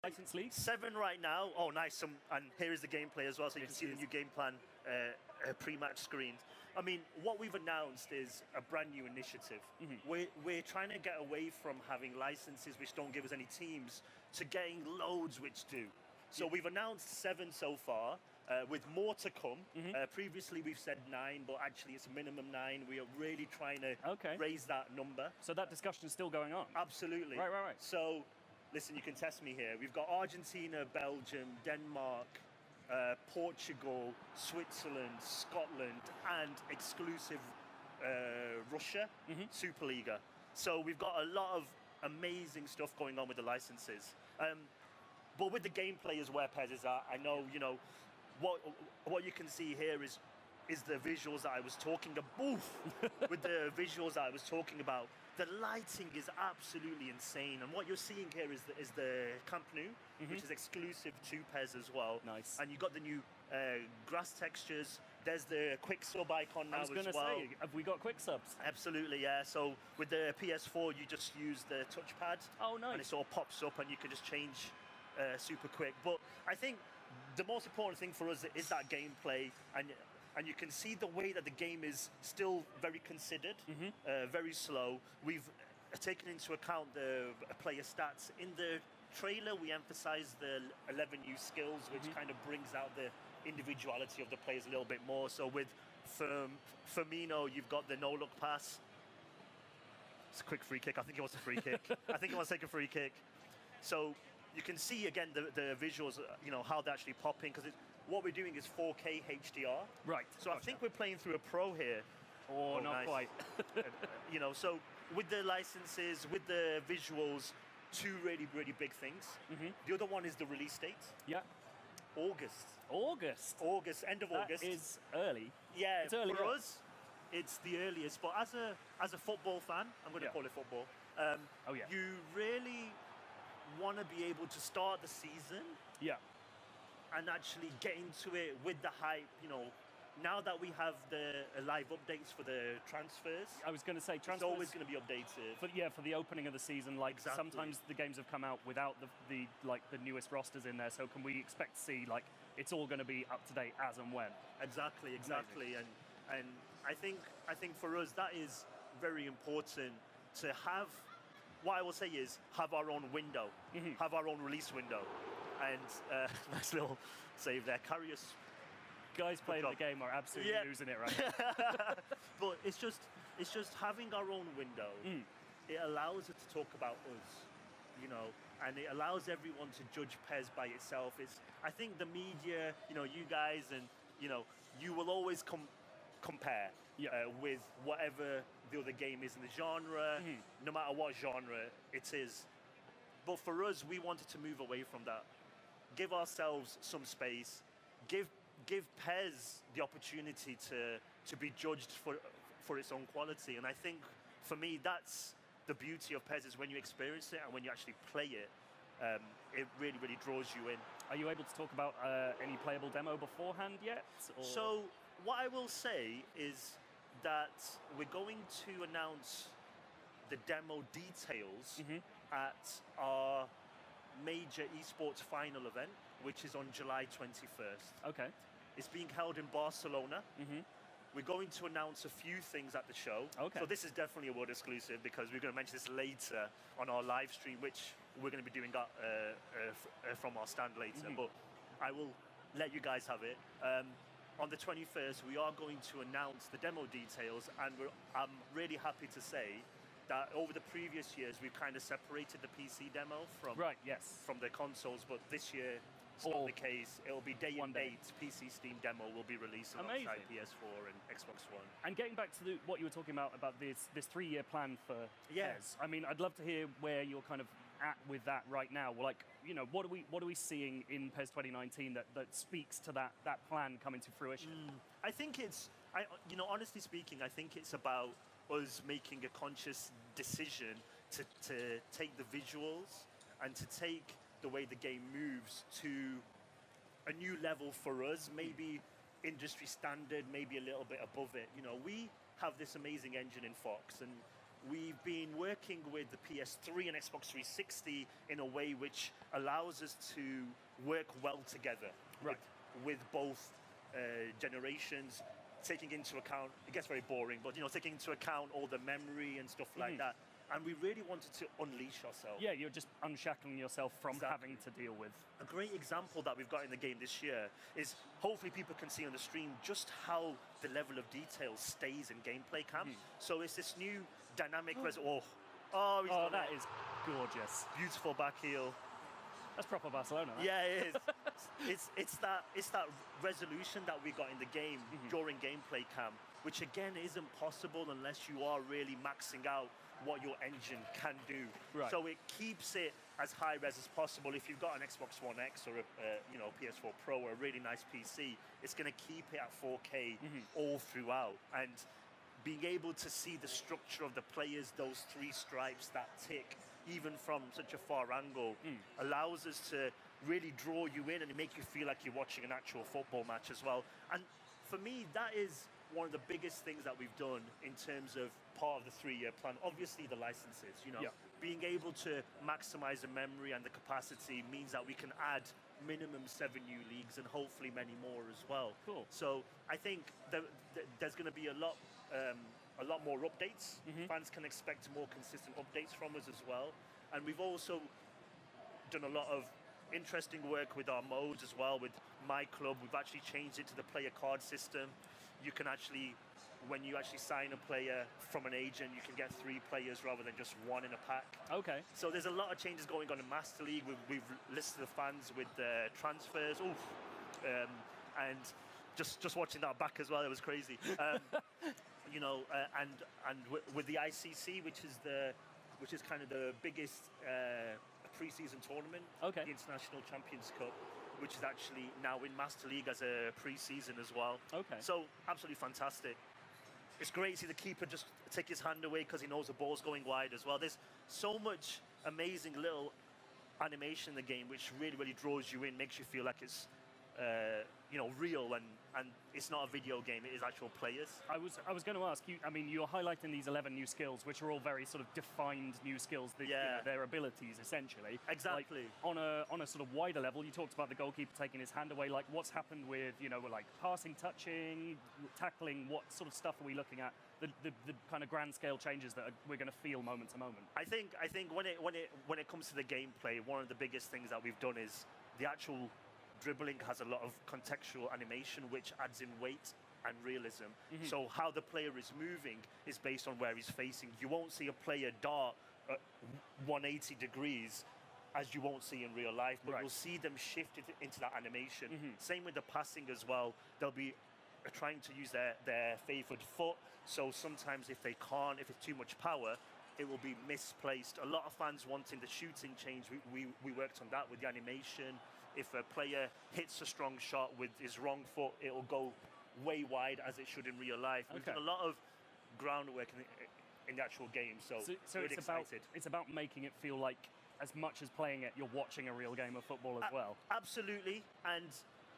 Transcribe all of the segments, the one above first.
License league? 7 right now. Oh, nice. And here is the gameplay as well, so you can see the new game plan pre-match screens. I mean, what we've announced is a brand new initiative. We're trying to get away from having licenses which don't give us any teams to getting loads which do. So we've announced 7 so far, with more to come. Previously we've said 9, but actually it's a minimum 9. We are really trying to raise that number. So that discussion is still going on? Absolutely. Right. So, listen, you can test me here. We've got Argentina, Belgium, Denmark, Portugal, Switzerland, Scotland, and exclusive Russia, Superliga. So we've got a lot of amazing stuff going on with the licenses. But with the gameplay is where PES is at. I know, you know, what you can see here is the visuals that I was talking about. With the visuals that I was talking about, the lighting is absolutely insane. And what you're seeing here is the Camp Nou, which is exclusive to PES as well. Nice. And you've got the new grass textures. There's the quick sub icon now as well. I was going to say, have we got quick subs? Absolutely, yeah. So with the PS4, you just use the touchpad. Oh, nice. And it sort of pops up and you can just change super quick. But I think the most important thing for us is that gameplay, and you can see the way that the game is still very considered, very slow. We've taken into account the player stats. In the trailer, we emphasize the 11 new skills, which kind of brings out the individuality of the players a little bit more. So with Firmino, you've got the no-look pass. It's a quick free kick. I think it was a free kick. I think he wants to take a free kick. So you can see again the visuals, you know, how they're actually popping, because what we're doing is 4K HDR. Right. So I think we're playing through a Pro here. Oh, not quite. You know, so with the licenses, with the visuals, 2 really, really big things. The other one is the release date. Yeah. August, end of August. That is early. Yeah, it's early for us, it's the earliest. But as a football fan, I'm going to call it football. You really want to be able to start the season. Yeah. And actually get into it with the hype, you know. Now that we have the live updates for the transfers, I was going to say transfers. It's always going to be updated. For the opening of the season, like sometimes the games have come out without the newest rosters in there. So can we expect to see like it's all going to be up to date as and when? Exactly. And I think for us that is very important to have. What I will say is have our own window, have our own release window, and nice little save there. Karius. Guys playing the game are absolutely losing it right now. But it's just having our own window. It allows us to talk about us, you know, and it allows everyone to judge PES by itself. I think the media, you know, you guys, and you know, you will always compare with whatever the other game is in the genre, no matter what genre it is. But for us, we wanted to move away from that. Give ourselves some space. Give PES the opportunity to be judged for its own quality. And I think, for me, that's the beauty of PES, is when you experience it and when you actually play it, it really, really draws you in. Are you able to talk about any playable demo beforehand yet? Or? So what I will say is that we're going to announce the demo details at our major esports final event, which is on July 21st. Okay. It's being held in Barcelona. We're going to announce a few things at the show. Okay. So this is definitely a world exclusive, because we're going to mention this later on our live stream, which we're going to be doing from our stand later. But I will let you guys have it. On the 21st, we are going to announce the demo details, and I'm really happy to say that over the previous years, we've kind of separated the PC demo from the consoles, but this year it's not the case. It'll be day and date. PC Steam demo will be released alongside PS4 and Xbox One. And getting back to what you were talking about this 3-year plan for PES, I mean, I'd love to hear where you're kind of at with that right now. Like, you know, what are we seeing in PES 2019 that speaks to that plan coming to fruition? I think honestly speaking, I think it's about us making a conscious decision to take the visuals and to take the way the game moves to a new level for us, maybe industry standard, maybe a little bit above it. You know, we have this amazing engine in Fox, and we've been working with the PS3 and Xbox 360 in a way which allows us to work well together with both generations, taking into account, it gets very boring, but taking into account all the memory and stuff like that. And we really wanted to unleash ourselves. Yeah, you're just unshackling yourself from having to deal with. A great example that we've got in the game this year is, hopefully people can see on the stream just how the level of detail stays in gameplay cam. So it's this new dynamic that is gorgeous. Beautiful back heel. That's proper Barcelona. Right? Yeah, it is. it's that resolution that we got in the game during gameplay cam, which again isn't possible unless you are really maxing out what your engine can do. Right. So it keeps it as high res as possible. If you've got an Xbox One X or a PS4 Pro or a really nice PC, it's going to keep it at 4K all throughout. And being able to see the structure of the players, those three stripes that tick, even from such a far angle, allows us to really draw you in and make you feel like you're watching an actual football match as well. And for me, that is one of the biggest things that we've done in terms of part of the 3-year plan. Obviously the licenses, being able to maximize the memory and the capacity means that we can add minimum 7 new leagues and hopefully many more as well. Cool. So I think there's going to be a lot more updates. Fans can expect more consistent updates from us as well. And we've also done a lot of interesting work with our modes as well. With My Club, we've actually changed it to the player card system. You can actually, when you actually sign a player from an agent, you can get 3 players rather than just 1 in a pack. Okay. So there's a lot of changes going on in Master League. We've listed the fans with transfers. And just watching that back as well, it was crazy. And with the ICC, which is kind of the biggest pre-season tournament, the International Champions Cup, which is actually now in Master League as a pre-season as well. Okay. So absolutely fantastic. It's great to see the keeper just take his hand away because he knows the ball's going wide as well. There's so much amazing little animation in the game which really, really draws you in, makes you feel like it's real and it's not a video game, it is actual players. I was going to ask you, I mean, you're highlighting these 11 new skills, which are all very sort of defined new skills, their abilities, essentially. Exactly. Like, on a sort of wider level, you talked about the goalkeeper taking his hand away, like what's happened with, like passing, touching, tackling, what sort of stuff are we looking at? The kind of grand scale changes that we're going to feel moment to moment. I think when it comes to the gameplay, one of the biggest things that we've done is the actual dribbling has a lot of contextual animation which adds in weight and realism. So how the player is moving is based on where he's facing. You won't see a player dart at 180 degrees as you won't see in real life, but you'll see them shift into that animation. Same with the passing as well. They'll be trying to use their favoured foot, so sometimes if they can't, if it's too much power, it will be misplaced. A lot of fans wanting the shooting change. We worked on that with the animation. If a player hits a strong shot with his wrong foot, it will go way wide as it should in real life. We've done a lot of groundwork in the actual game, so really excited. It's about making it feel like, as much as playing it, you're watching a real game of football as well. Absolutely, and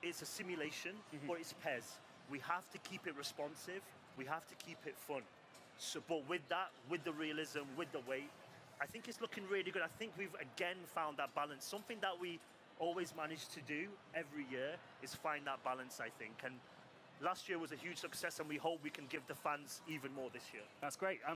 it's a simulation, but it's PES. We have to keep it responsive. We have to keep it fun. So, but with that, with the realism, with the weight, I think it's looking really good. I think we've again found that balance. Something that we always manage to do every year is find that balance, I think. And last year was a huge success, and we hope we can give the fans even more this year. That's great.